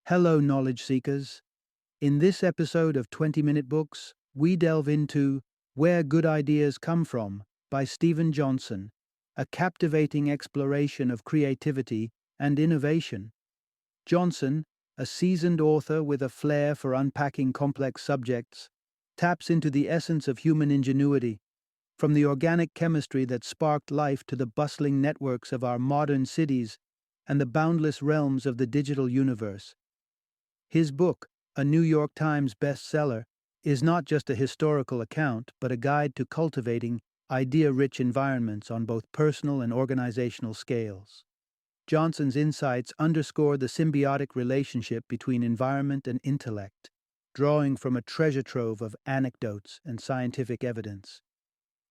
Hello, knowledge seekers. In this episode of 20-Minute Books, we delve into Where Good Ideas Come From by Stephen Johnson, a captivating exploration of creativity and innovation. Johnson, a seasoned author with a flair for unpacking complex subjects, taps into the essence of human ingenuity, from the organic chemistry that sparked life to the bustling networks of our modern cities and the boundless realms of the digital universe. His book, a New York Times bestseller, is not just a historical account, but a guide to cultivating idea-rich environments on both personal and organizational scales. Johnson's insights underscore the symbiotic relationship between environment and intellect, drawing from a treasure trove of anecdotes and scientific evidence.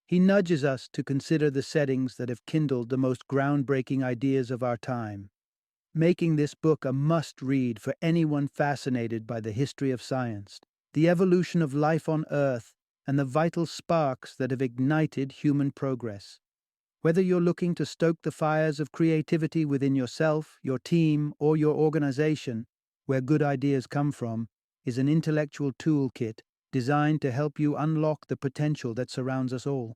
He nudges us to consider the settings that have kindled the most groundbreaking ideas of our time, making this book a must-read for anyone fascinated by the history of science, the evolution of life on Earth, and the vital sparks that have ignited human progress. Whether you're looking to stoke the fires of creativity within yourself, your team, or your organization, Where Good Ideas Come From is an intellectual toolkit designed to help you unlock the potential that surrounds us all.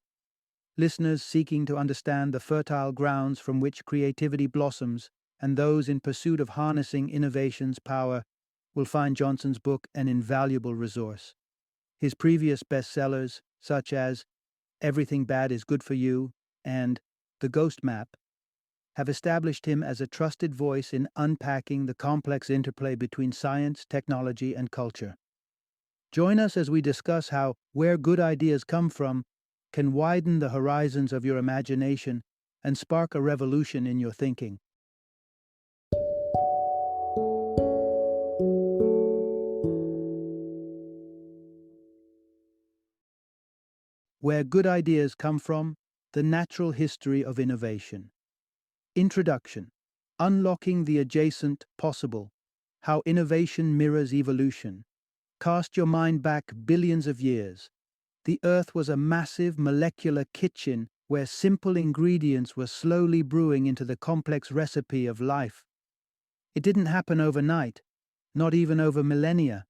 Listeners seeking to understand the fertile grounds from which creativity blossoms and those in pursuit of harnessing innovation's power will find Johnson's book an invaluable resource. His previous bestsellers, such as Everything Bad is Good for You and The Ghost Map, have established him as a trusted voice in unpacking the complex interplay between science, technology, and culture. Join us as we discuss how Where Good Ideas Come From can widen the horizons of your imagination and spark a revolution in your thinking. Where Good Ideas Come From, The Natural History of Innovation. Introduction. Unlocking the Adjacent Possible, How Innovation Mirrors Evolution. Cast your mind back billions of years. The Earth was a massive molecular kitchen where simple ingredients were slowly brewing into the complex recipe of life. It didn't happen overnight, not even over millennia.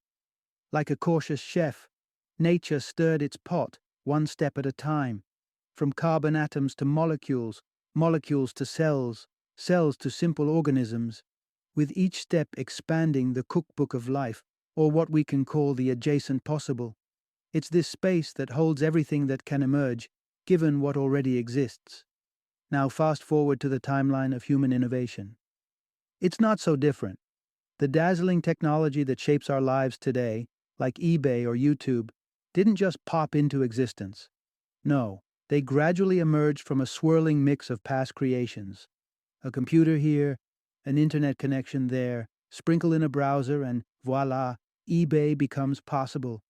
Like a cautious chef, nature stirred its pot, one step at a time, from carbon atoms to molecules, molecules to cells, cells to simple organisms, with each step expanding the cookbook of life, or what we can call the adjacent possible. It's this space that holds everything that can emerge, given what already exists. Now fast forward to the timeline of human innovation. It's not so different. The dazzling technology that shapes our lives today, like eBay or YouTube, didn't just pop into existence. No, they gradually emerged from a swirling mix of past creations. A computer here, an internet connection there, sprinkle in a browser, and voila, eBay becomes possible.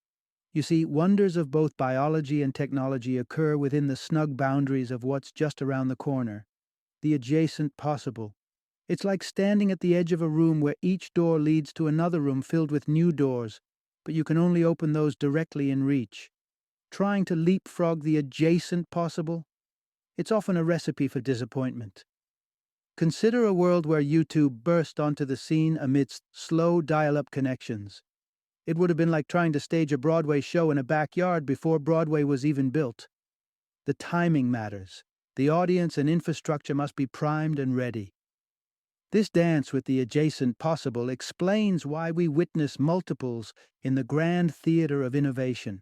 You see, wonders of both biology and technology occur within the snug boundaries of what's just around the corner, the adjacent possible. It's like standing at the edge of a room where each door leads to another room filled with new doors, but you can only open those directly in reach. Trying to leapfrog the adjacent possible? It's often a recipe for disappointment. Consider a world where YouTube burst onto the scene amidst slow dial-up connections. It would have been like trying to stage a Broadway show in a backyard before Broadway was even built. The timing matters. The audience and infrastructure must be primed and ready. This dance with the adjacent possible explains why we witness multiples in the grand theater of innovation.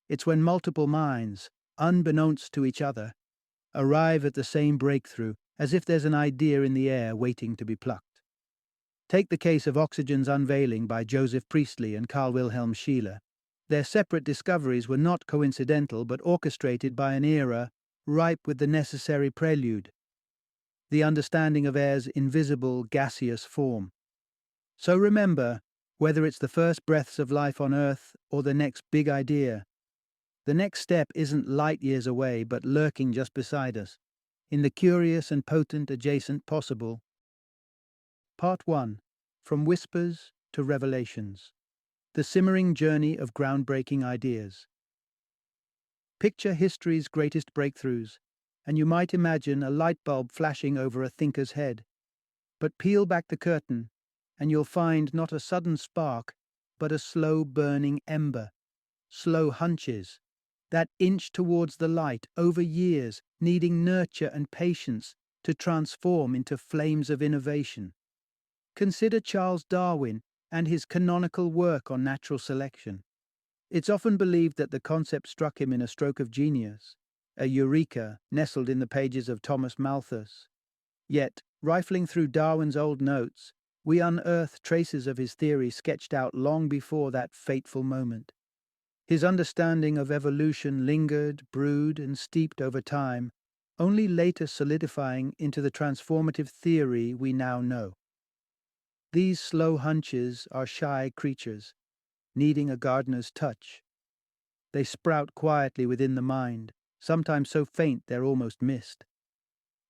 It's when multiple minds, unbeknownst to each other, arrive at the same breakthrough, as if there's an idea in the air waiting to be plucked. Take the case of oxygen's unveiling by Joseph Priestley and Carl Wilhelm Scheele. Their separate discoveries were not coincidental but orchestrated by an era ripe with the necessary prelude, the understanding of air's invisible gaseous form. So remember, whether it's the first breaths of life on Earth or the next big idea, the next step isn't light years away but lurking just beside us, in the curious and potent adjacent possible. Part 1. From Whispers to Revelations. The simmering journey of groundbreaking ideas. Picture history's greatest breakthroughs, and you might imagine a light bulb flashing over a thinker's head. But peel back the curtain, and you'll find not a sudden spark, but a slow burning ember, slow hunches, that inch towards the light over years, needing nurture and patience to transform into flames of innovation. Consider Charles Darwin and his canonical work on natural selection. It's often believed that the concept struck him in a stroke of genius, a eureka nestled in the pages of Thomas Malthus. Yet, rifling through Darwin's old notes, we unearth traces of his theory sketched out long before that fateful moment. His understanding of evolution lingered, brewed, and steeped over time, only later solidifying into the transformative theory we now know. These slow hunches are shy creatures, needing a gardener's touch. They sprout quietly within the mind, sometimes so faint they're almost missed.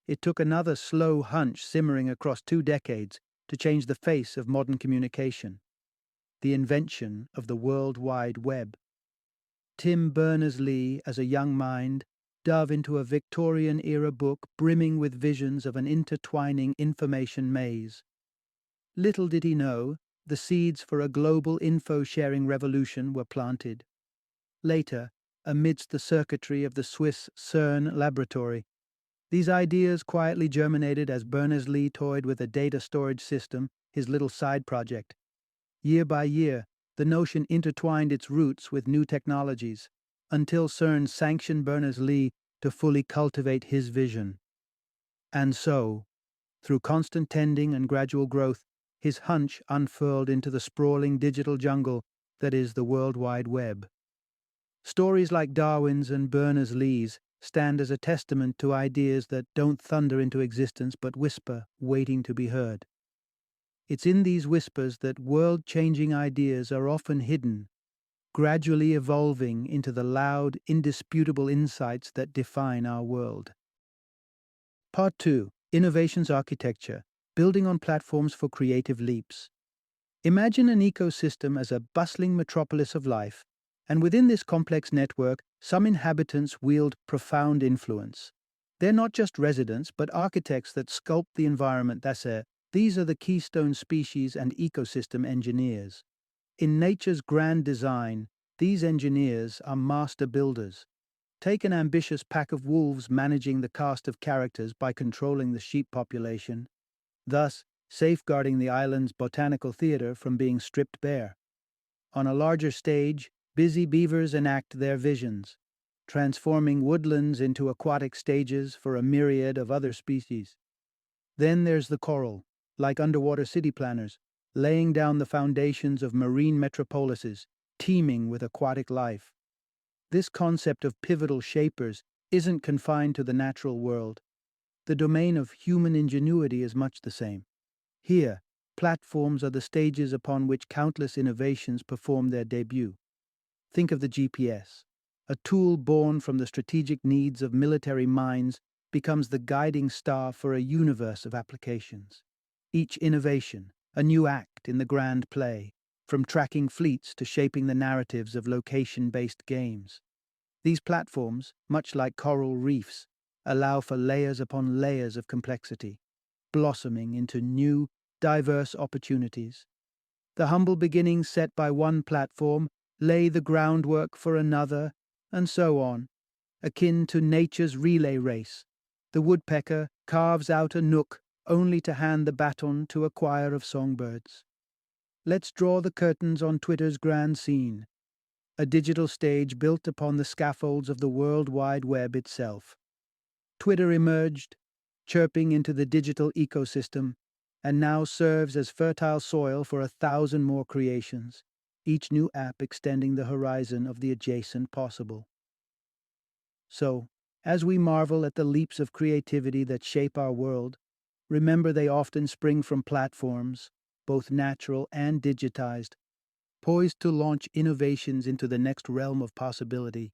It took another slow hunch simmering across 2 decades to change the face of modern communication, the invention of the World Wide Web. Tim Berners-Lee, as a young mind, dove into a Victorian-era book brimming with visions of an intertwining information maze. Little did he know, the seeds for a global info-sharing revolution were planted. Later, amidst the circuitry of the Swiss CERN laboratory, these ideas quietly germinated as Berners-Lee toyed with a data storage system, his little side project. Year by year, the notion intertwined its roots with new technologies, until CERN sanctioned Berners-Lee to fully cultivate his vision. And so, through constant tending and gradual growth, his hunch unfurled into the sprawling digital jungle that is the World Wide Web. Stories like Darwin's and Berners-Lee's stand as a testament to ideas that don't thunder into existence but whisper, waiting to be heard. It's in these whispers that world-changing ideas are often hidden, gradually evolving into the loud, indisputable insights that define our world. Part 2. Innovations Architecture, Building on Platforms for Creative Leaps. Imagine an ecosystem as a bustling metropolis of life, and within this complex network, some inhabitants wield profound influence. They're not just residents, but architects that sculpt the environment. These are the keystone species and ecosystem engineers. In nature's grand design, these engineers are master builders. Take an ambitious pack of wolves managing the cast of characters by controlling the sheep population, thus safeguarding the island's botanical theater from being stripped bare. On a larger stage, busy beavers enact their visions, transforming woodlands into aquatic stages for a myriad of other species. Then there's the coral, like underwater city planners, laying down the foundations of marine metropolises, teeming with aquatic life. This concept of pivotal shapers isn't confined to the natural world. The domain of human ingenuity is much the same. Here, platforms are the stages upon which countless innovations perform their debut. Think of the GPS. A tool born from the strategic needs of military minds becomes the guiding star for a universe of applications. Each innovation, a new act in the grand play, from tracking fleets to shaping the narratives of location-based games. These platforms, much like coral reefs, allow for layers upon layers of complexity, blossoming into new, diverse opportunities. The humble beginnings set by one platform lay the groundwork for another, and so on, akin to nature's relay race. The woodpecker carves out a nook only to hand the baton to a choir of songbirds. Let's draw the curtains on Twitter's grand scene, a digital stage built upon the scaffolds of the World Wide Web itself. Twitter emerged, chirping into the digital ecosystem, and now serves as fertile soil for 1,000 more creations, each new app extending the horizon of the adjacent possible. So, as we marvel at the leaps of creativity that shape our world, remember they often spring from platforms, both natural and digitized, poised to launch innovations into the next realm of possibility.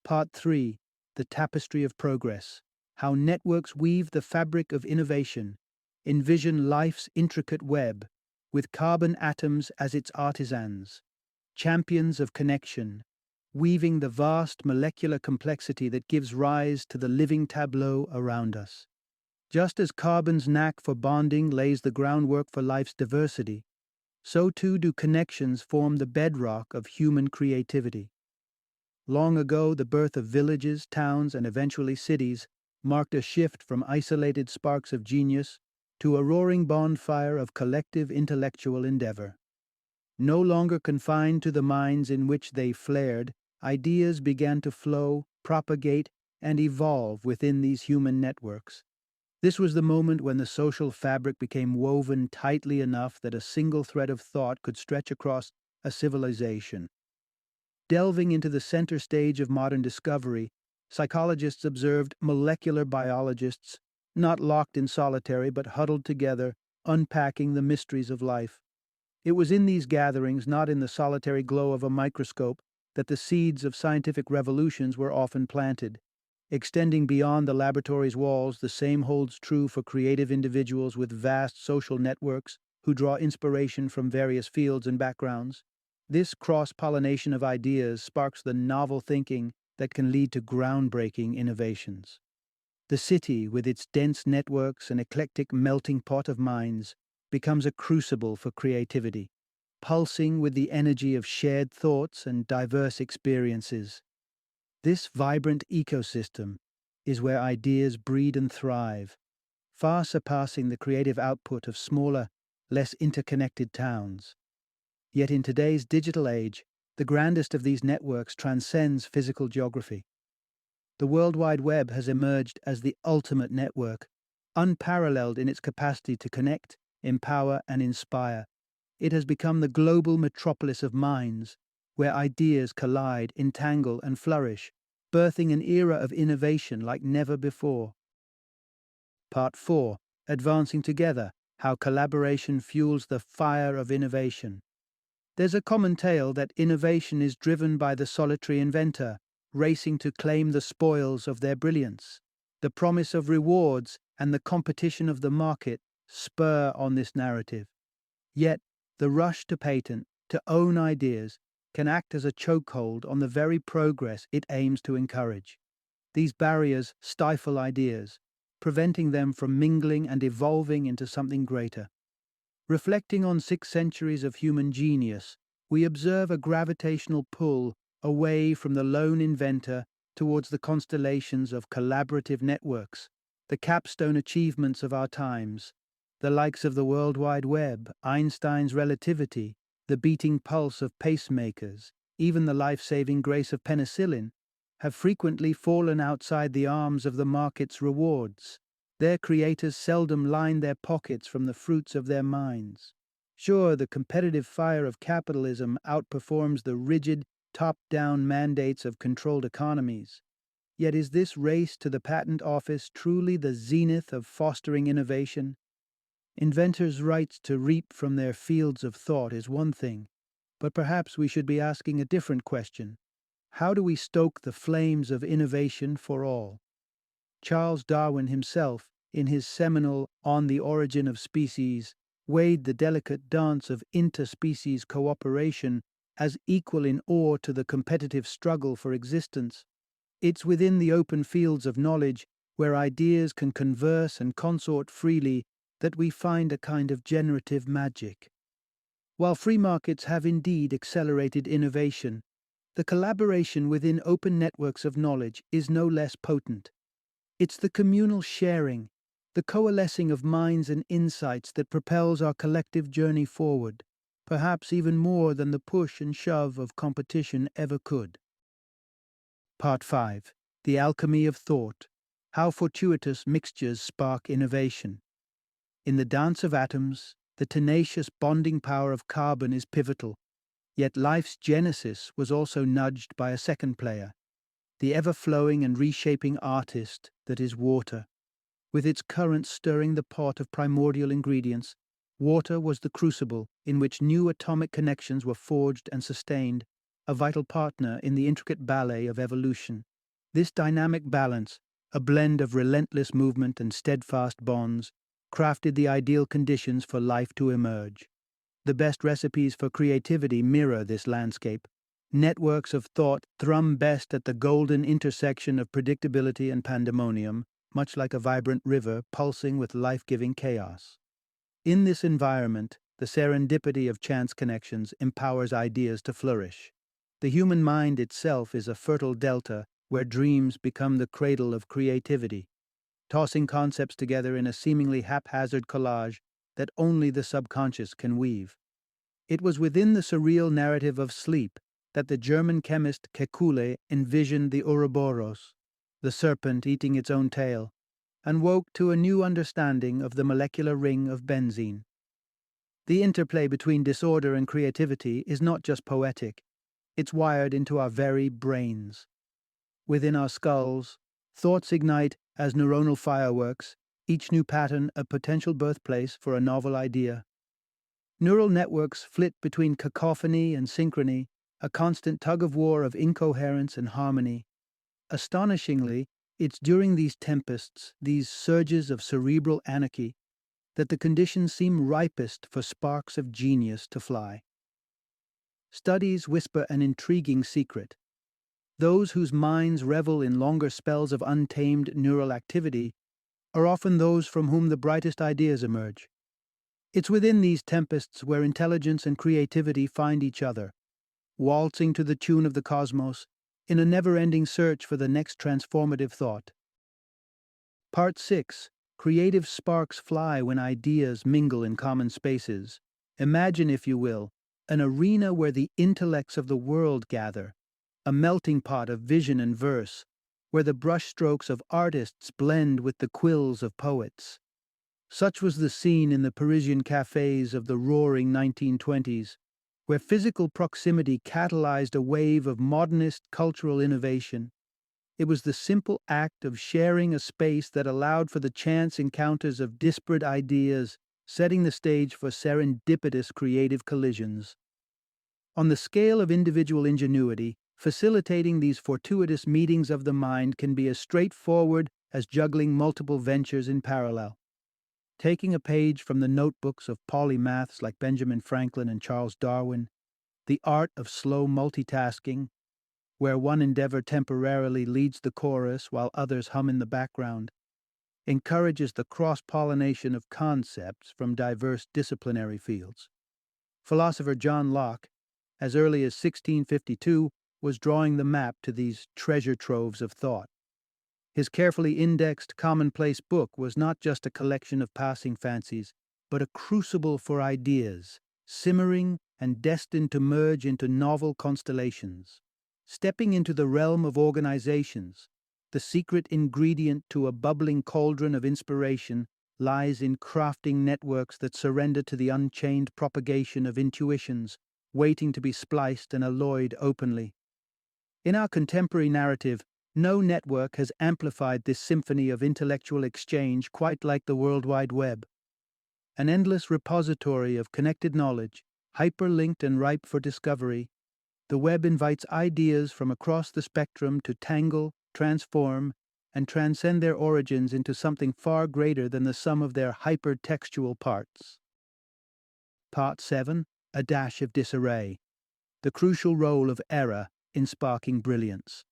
Part 3. The Tapestry of Progress. How networks weave the fabric of innovation. Envision life's intricate web, with carbon atoms as its artisans, champions of connection, weaving the vast molecular complexity that gives rise to the living tableau around us. Just as carbon's knack for bonding lays the groundwork for life's diversity, so too do connections form the bedrock of human creativity. Long ago, the birth of villages, towns, and eventually cities marked a shift from isolated sparks of genius to a roaring bonfire of collective intellectual endeavor. No longer confined to the minds in which they flared, ideas began to flow, propagate, and evolve within these human networks. This was the moment when the social fabric became woven tightly enough that a single thread of thought could stretch across a civilization. Delving into the center stage of modern discovery, psychologists observed molecular biologists, not locked in solitary but huddled together, unpacking the mysteries of life. It was in these gatherings, not in the solitary glow of a microscope, that the seeds of scientific revolutions were often planted. Extending beyond the laboratory's walls, the same holds true for creative individuals with vast social networks who draw inspiration from various fields and backgrounds. This cross-pollination of ideas sparks the novel thinking that can lead to groundbreaking innovations. The city, with its dense networks and eclectic melting pot of minds, becomes a crucible for creativity, pulsing with the energy of shared thoughts and diverse experiences. This vibrant ecosystem is where ideas breed and thrive, far surpassing the creative output of smaller, less interconnected towns. Yet in today's digital age, the grandest of these networks transcends physical geography. The World Wide Web has emerged as the ultimate network, unparalleled in its capacity to connect, empower, and inspire. It has become the global metropolis of minds, where ideas collide, entangle, and flourish, birthing an era of innovation like never before. Part 4. Advancing Together: How Collaboration Fuels the Fire of Innovation. There's a common tale that innovation is driven by the solitary inventor, racing to claim the spoils of their brilliance. The promise of rewards and the competition of the market spur on this narrative. Yet, the rush to patent, to own ideas, can act as a chokehold on the very progress it aims to encourage. These barriers stifle ideas, preventing them from mingling and evolving into something greater. Reflecting on 6 centuries of human genius, we observe a gravitational pull away from the lone inventor towards the constellations of collaborative networks, the capstone achievements of our times. The likes of the World Wide Web, Einstein's relativity, the beating pulse of pacemakers, even the life-saving grace of penicillin, have frequently fallen outside the arms of the market's rewards. Their creators seldom line their pockets from the fruits of their minds. Sure, the competitive fire of capitalism outperforms the rigid, top-down mandates of controlled economies. Yet is this race to the patent office truly the zenith of fostering innovation? Inventors' rights to reap from their fields of thought is one thing, but perhaps we should be asking a different question. How do we stoke the flames of innovation for all? Charles Darwin himself, in his seminal On the Origin of Species, weighed the delicate dance of interspecies cooperation as equal in awe to the competitive struggle for existence. It's within the open fields of knowledge, where ideas can converse and consort freely, that we find a kind of generative magic. While free markets have indeed accelerated innovation, the collaboration within open networks of knowledge is no less potent. It's the communal sharing, the coalescing of minds and insights that propels our collective journey forward, perhaps even more than the push and shove of competition ever could. Part 5. The Alchemy of Thought: How Fortuitous Mixtures Spark Innovation. In the dance of atoms, the tenacious bonding power of carbon is pivotal, yet life's genesis was also nudged by a second player, the ever-flowing and reshaping artist that is water. With its currents stirring the pot of primordial ingredients, water was the crucible in which new atomic connections were forged and sustained, a vital partner in the intricate ballet of evolution. This dynamic balance, a blend of relentless movement and steadfast bonds, crafted the ideal conditions for life to emerge. The best recipes for creativity mirror this landscape. Networks of thought thrum best at the golden intersection of predictability and pandemonium, much like a vibrant river pulsing with life-giving chaos. In this environment, the serendipity of chance connections empowers ideas to flourish. The human mind itself is a fertile delta where dreams become the cradle of creativity, tossing concepts together in a seemingly haphazard collage that only the subconscious can weave. It was within the surreal narrative of sleep that the German chemist Kekule envisioned the Ouroboros, the serpent eating its own tail, and woke to a new understanding of the molecular ring of benzene. The interplay between disorder and creativity is not just poetic, it's wired into our very brains. Within our skulls, thoughts ignite as neuronal fireworks, each new pattern a potential birthplace for a novel idea. Neural networks flit between cacophony and synchrony, a constant tug-of-war of incoherence and harmony. Astonishingly, it's during these tempests, these surges of cerebral anarchy, that the conditions seem ripest for sparks of genius to fly. Studies whisper an intriguing secret. Those whose minds revel in longer spells of untamed neural activity are often those from whom the brightest ideas emerge. It's within these tempests where intelligence and creativity find each other, waltzing to the tune of the cosmos in a never-ending search for the next transformative thought. Part 6. Creative sparks fly when ideas mingle in common spaces. Imagine, if you will, an arena where the intellects of the world gather, a melting pot of vision and verse, where the brushstrokes of artists blend with the quills of poets. Such was the scene in the Parisian cafes of the roaring 1920s, where physical proximity catalyzed a wave of modernist cultural innovation. It was the simple act of sharing a space that allowed for the chance encounters of disparate ideas, setting the stage for serendipitous creative collisions. On the scale of individual ingenuity, facilitating these fortuitous meetings of the mind can be as straightforward as juggling multiple ventures in parallel. Taking a page from the notebooks of polymaths like Benjamin Franklin and Charles Darwin, the art of slow multitasking, where one endeavor temporarily leads the chorus while others hum in the background, encourages the cross-pollination of concepts from diverse disciplinary fields. Philosopher John Locke, as early as 1652, was drawing the map to these treasure troves of thought. His carefully indexed commonplace book was not just a collection of passing fancies, but a crucible for ideas, simmering and destined to merge into novel constellations. Stepping into the realm of organizations, the secret ingredient to a bubbling cauldron of inspiration lies in crafting networks that surrender to the unchained propagation of intuitions, waiting to be spliced and alloyed openly. In our contemporary narrative, no network has amplified this symphony of intellectual exchange quite like the World Wide Web. An endless repository of connected knowledge, hyperlinked and ripe for discovery, the web invites ideas from across the spectrum to tangle, transform, and transcend their origins into something far greater than the sum of their hypertextual parts. Part 7. A dash of disarray. The crucial role of error in sparking brilliance.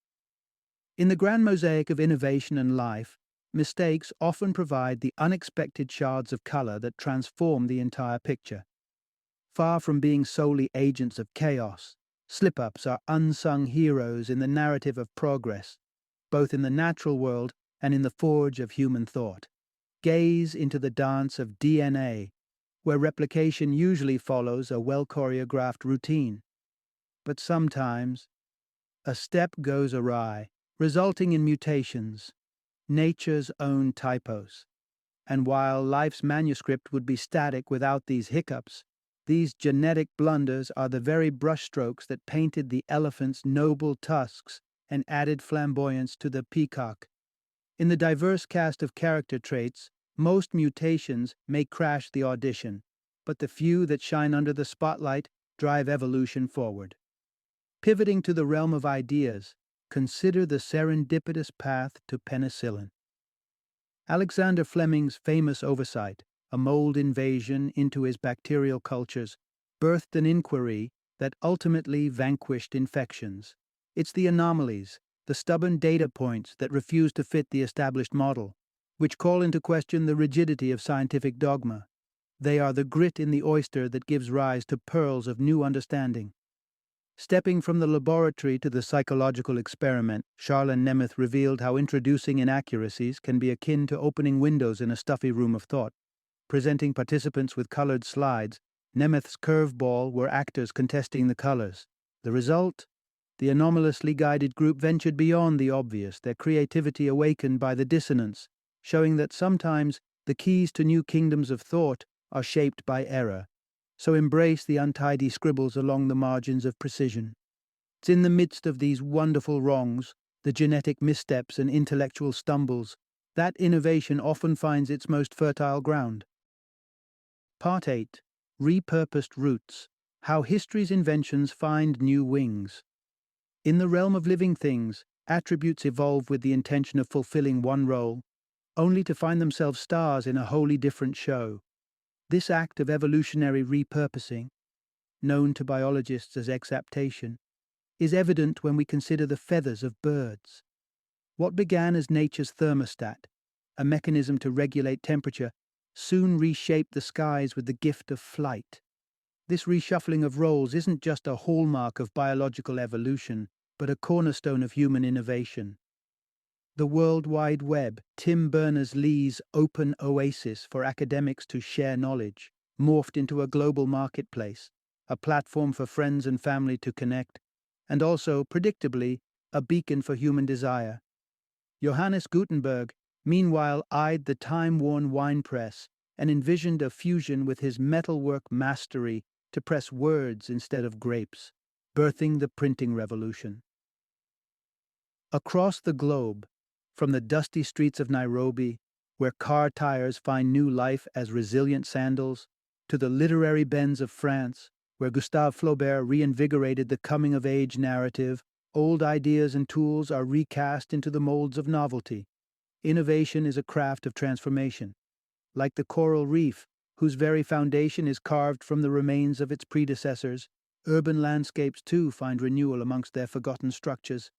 In the grand mosaic of innovation and life, mistakes often provide the unexpected shards of color that transform the entire picture. Far from being solely agents of chaos, slip-ups are unsung heroes in the narrative of progress, both in the natural world and in the forge of human thought. Gaze into the dance of DNA, where replication usually follows a well-choreographed routine. But sometimes, a step goes awry, resulting in mutations, nature's own typos. And while life's manuscript would be static without these hiccups, these genetic blunders are the very brushstrokes that painted the elephant's noble tusks and added flamboyance to the peacock. In the diverse cast of character traits, most mutations may crash the audition, but the few that shine under the spotlight drive evolution forward. Pivoting to the realm of ideas, consider the serendipitous path to penicillin. Alexander Fleming's famous oversight, a mold invasion into his bacterial cultures, birthed an inquiry that ultimately vanquished infections. It's the anomalies, the stubborn data points that refuse to fit the established model, which call into question the rigidity of scientific dogma. They are the grit in the oyster that gives rise to pearls of new understanding. Stepping from the laboratory to the psychological experiment, Charlene Nemeth revealed how introducing inaccuracies can be akin to opening windows in a stuffy room of thought. Presenting participants with colored slides, Nemeth's curveball were actors contesting the colors. The result? The anomalously guided group ventured beyond the obvious, their creativity awakened by the dissonance, showing that sometimes the keys to new kingdoms of thought are shaped by error. So embrace the untidy scribbles along the margins of precision. It's in the midst of these wonderful wrongs, the genetic missteps and intellectual stumbles, that innovation often finds its most fertile ground. Part 8. Repurposed Roots. How History's Inventions Find New Wings. In the realm of living things, attributes evolve with the intention of fulfilling one role, only to find themselves stars in a wholly different show. This act of evolutionary repurposing, known to biologists as exaptation, is evident when we consider the feathers of birds. What began as nature's thermostat, a mechanism to regulate temperature, soon reshaped the skies with the gift of flight. This reshuffling of roles isn't just a hallmark of biological evolution, but a cornerstone of human innovation. The World Wide Web, Tim Berners-Lee's open oasis for academics to share knowledge, morphed into a global marketplace, a platform for friends and family to connect, and also, predictably, a beacon for human desire. Johannes Gutenberg, meanwhile, eyed the time-worn wine press and envisioned a fusion with his metalwork mastery to press words instead of grapes, birthing the printing revolution. Across the globe, from the dusty streets of Nairobi, where car tires find new life as resilient sandals, to the literary bends of France, where Gustave Flaubert reinvigorated the coming-of-age narrative, old ideas and tools are recast into the molds of novelty. Innovation is a craft of transformation. Like the coral reef, whose very foundation is carved from the remains of its predecessors, urban landscapes too find renewal amongst their forgotten structures.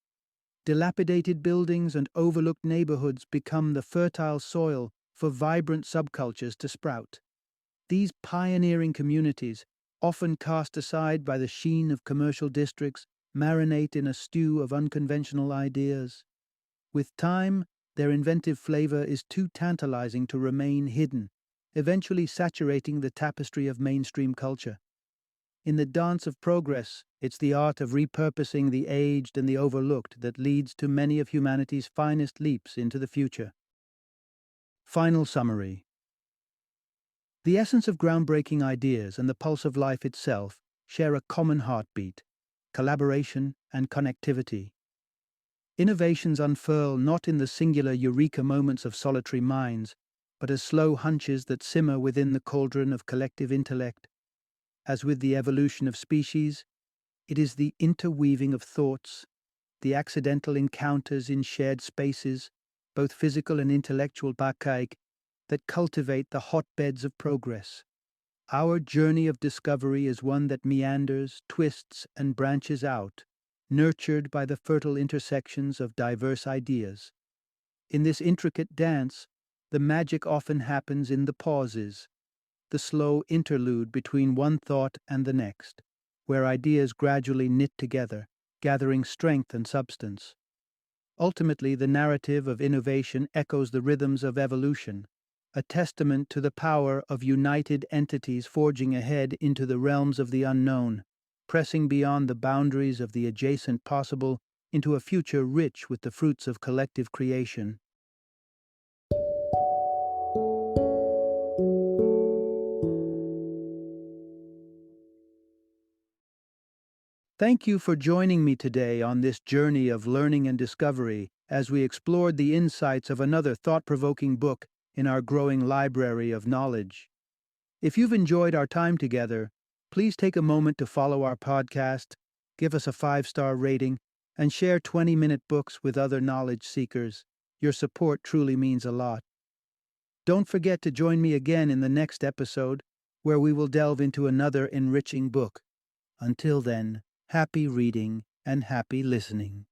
Dilapidated buildings and overlooked neighborhoods become the fertile soil for vibrant subcultures to sprout. These pioneering communities, often cast aside by the sheen of commercial districts, marinate in a stew of unconventional ideas. With time, their inventive flavor is too tantalizing to remain hidden, eventually saturating the tapestry of mainstream culture. In the dance of progress, it's the art of repurposing the aged and the overlooked that leads to many of humanity's finest leaps into the future. Final summary. The essence of groundbreaking ideas and the pulse of life itself share a common heartbeat: collaboration and connectivity. Innovations unfurl not in the singular eureka moments of solitary minds, but as slow hunches that simmer within the cauldron of collective intellect. As with the evolution of species, it is the interweaving of thoughts, the accidental encounters in shared spaces, both physical and intellectual bakaik, that cultivate the hotbeds of progress. Our journey of discovery is one that meanders, twists, and branches out, nurtured by the fertile intersections of diverse ideas. In this intricate dance, the magic often happens in the pauses, the slow interlude between one thought and the next, where ideas gradually knit together, gathering strength and substance. Ultimately, the narrative of innovation echoes the rhythms of evolution, a testament to the power of united entities forging ahead into the realms of the unknown, pressing beyond the boundaries of the adjacent possible into a future rich with the fruits of collective creation. Thank you for joining me today on this journey of learning and discovery as we explored the insights of another thought-provoking book in our growing library of knowledge. If you've enjoyed our time together, please take a moment to follow our podcast, give us a 5-star rating, and share 20-minute books with other knowledge seekers. Your support truly means a lot. Don't forget to join me again in the next episode, where we will delve into another enriching book. Until then, happy reading and happy listening.